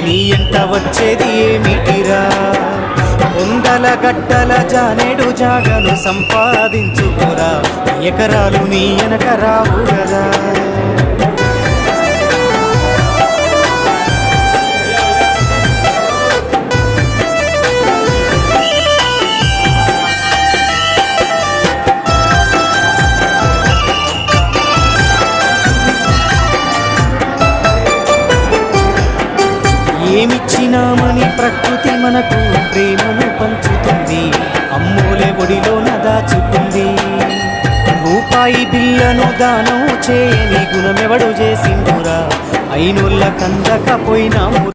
నీ ఎంట వచ్చేది ఏమిటిరా? వందల గడ్డల జానేడు జాగను సంపాదించుకోరా, ఎకరాలు నీ వెనక రావు గదా. ఏమిచ్చినామని ప్రకృతి మనకు ప్రేమను పంచుతుంది, అమ్మోలే ఒడిలోన దాచుకుంది. రూపాయి బిల్లను దానం చేయని గుణమెవడు చేసిండురా, అయినోళ్ళ కందకపోయినాము.